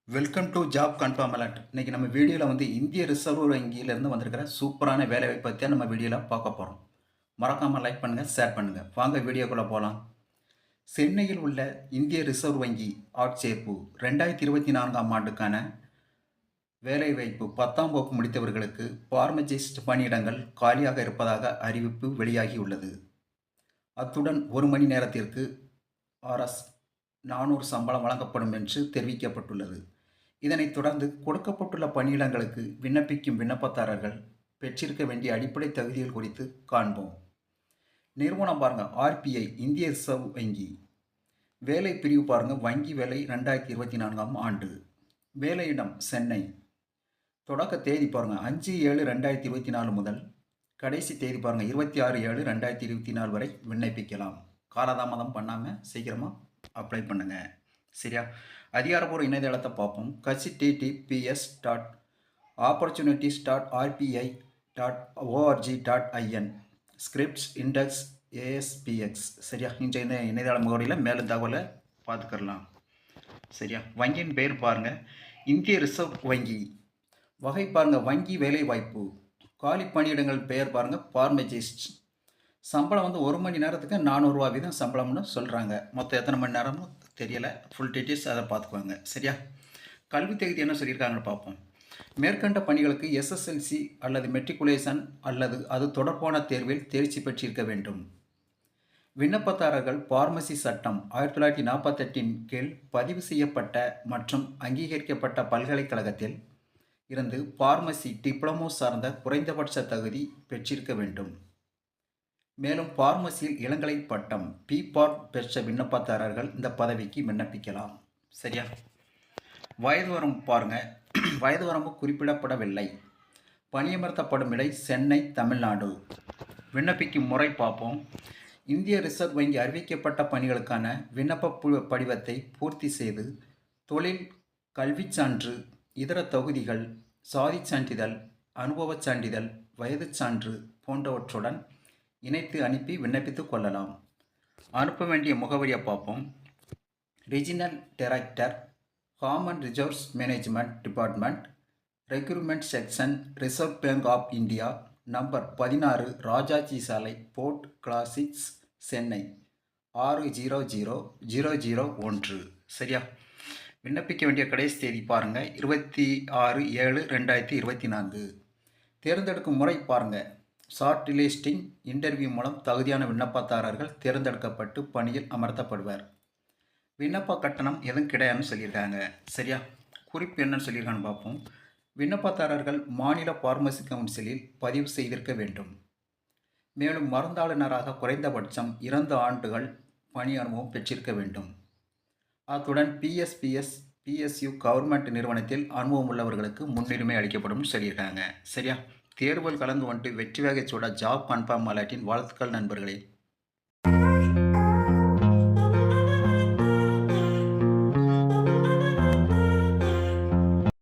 Welcome to job confirm alert. இன்னைக்கு நம்ம வீடியோவில் இந்திய ரிசர்வ் வங்கியிலேருந்து வந்திருக்கிற சூப்பரான வேலைவாய்ப்பை பற்றி நம்ம வீடியோவில் பார்க்க போகிறோம். மறக்காமல் லைக் பண்ணுங்கள், ஷேர் பண்ணுங்கள். வாங்க வீடியோக்குள்ளே போகலாம். சென்னையில் உள்ள இந்திய ரிசர்வ் வங்கி ஆட்சேர்ப்பு 2024ஆம் ஆண்டுக்கான வேலைவாய்ப்பு 10ஆம் வகுப்பு முடித்தவர்களுக்கு பார்மசிஸ்ட் பணியிடங்கள் காலியாக இருப்பதாக அறிவிப்பு வெளியாகியுள்ளது. அத்துடன் ஒரு மணி நேரத்திற்கு Rs 400 சம்பளம் வழங்கப்படும் என்று தெரிவிக்கப்பட்டுள்ளது. இதனைத் தொடர்ந்து கொடுக்கப்பட்டுள்ள பணியிடங்களுக்கு விண்ணப்பிக்கும் விண்ணப்பதாரர்கள் பெற்றிருக்க வேண்டிய அடிப்படை தகுதிகள் குறித்து காண்போம். நிறுவனம் பாருங்க, ஆர்பிஐ இந்திய ரிசர்வ் வங்கி. வேலை பிரிவு பாருங்க, வங்கி வேலை 2024ஆம் ஆண்டு. வேலையிடம் சென்னை. தொடக்க தேதி பாருங்க 5/7/2024 முதல் கடைசி தேதி பாருங்க 26/7/2024 வரை விண்ணப்பிக்கலாம். காலதாமதம் பண்ணாமல் சீக்கிரமாக அப்ளை பண்ணுங்க. சரியா? அதிகாரப்பூர்வ இணையதளத்தை பார்ப்போம். https://opportunities.rpi.org.in scripts index ASPX. சரியா? இந்த இணையதள முகவரியில் மேலும் தகவலை பார்த்துக்கலாம். சரியா? வங்கியின் பெயர் பாருங்க, இந்திய ரிசர்வ் வங்கி. வகை பாருங்க, வங்கி வேலை வாய்ப்பு. காலி பணியிடங்கள் பெயர் பாருங்க, பார்மசிஸ்ட். சம்பளம் ஒரு மணி நேரத்துக்கு 400 ரூபா வீதம் சம்பளம்னு சொல்கிறாங்க. மொத்தம் எத்தனை மணி நேரம்னு தெரியலை. ஃபுல் டீட்டெயில்ஸ் அதை பார்த்துக்குவாங்க. சரியா? கல்வி தகுதி என்ன சொல்லியிருக்காங்கன்னு பார்ப்போம். மேற்கண்ட பணிகளுக்கு SSLC அல்லது மெட்ரிகுலேஷன் அல்லது அது தொடர்பான தேர்வில் தேர்ச்சி பெற்றிருக்க வேண்டும். விண்ணப்பதாரர்கள் பார்மசி சட்டம் 1948 கீழ் பதிவு செய்யப்பட்ட மற்றும் அங்கீகரிக்கப்பட்ட பல்கலைக்கழகத்தில் இருந்து பார்மசி டிப்ளமோ சார்ந்த குறைந்தபட்ச தகுதி பெற்றிருக்க வேண்டும். மேலும் பார்மசியில் இளங்கலை பட்டம் P.Pharm பெற்ற விண்ணப்பதாரர்கள் இந்த பதவிக்கு விண்ணப்பிக்கலாம். சரியா? வயது வரம்பு பாருங்க, வயது வரம்பு குறிப்பிடப்படவில்லை. பணியமர்த்தப்படும் இடம் சென்னை, தமிழ்நாடு. விண்ணப்பிக்கும் முறை பார்ப்போம். இந்திய ரிசர்வ் வங்கி அறிவிக்கப்பட்ட பணிகளுக்கான விண்ணப்ப படிவத்தை பூர்த்தி செய்து தொழில், கல்விச் சான்று, இதர தகுதிகள், சாதி சான்றிதழ், அனுபவச் சான்றிதழ், வயது சான்று போன்றவற்றுடன் இணைத்து அனுப்பி விண்ணப்பித்து கொள்ளலாம். அனுப்ப வேண்டிய முகவரியை பார்ப்போம். Regional director, common resource management department, recruitment section, reserve bank of India, number 16, Rajaji சாலை, போர்ட் கிளாசிக்ஸ், சென்னை 600001. சரியா? விண்ணப்பிக்க வேண்டிய கடைசி தேதி பாருங்கள் 26/7/2024. தேர்ந்தெடுக்கும் முறை பாருங்கள். ஷார்ட் லிஸ்டிங் இன்டர்வியூ மூலம் தகுதியான விண்ணப்பதாரர்கள் தேர்ந்தெடுக்கப்பட்டு பணியில் அமர்த்தப்படுவர். விண்ணப்ப கட்டணம் எதுவும் கிடையாதுன்னு சொல்லியிருக்காங்க. சரியா? குறிப்பு என்னன்னு சொல்லியிருக்கான்னு பார்ப்போம். விண்ணப்பதாரர்கள் மாநில பார்மசி கவுன்சிலில் பதிவு செய்திருக்க வேண்டும். மேலும் மருந்தாளுநராக குறைந்தபட்சம் 2 ஆண்டுகள் பணி அனுபவம் பெற்றிருக்க வேண்டும். அத்துடன் PSPS PSU கவர்மெண்ட் நிறுவனத்தில் அனுபவம் உள்ளவர்களுக்கு முன்னுரிமை அளிக்கப்படும் சொல்லியிருக்காங்க. சரியா? தேர்வுகள் கலந்து வெற்றி வேகச்சோட ஜாப் கன்ஃபார்ம் அலர்ட்டின் வாழ்த்துக்கள் நண்பர்களே.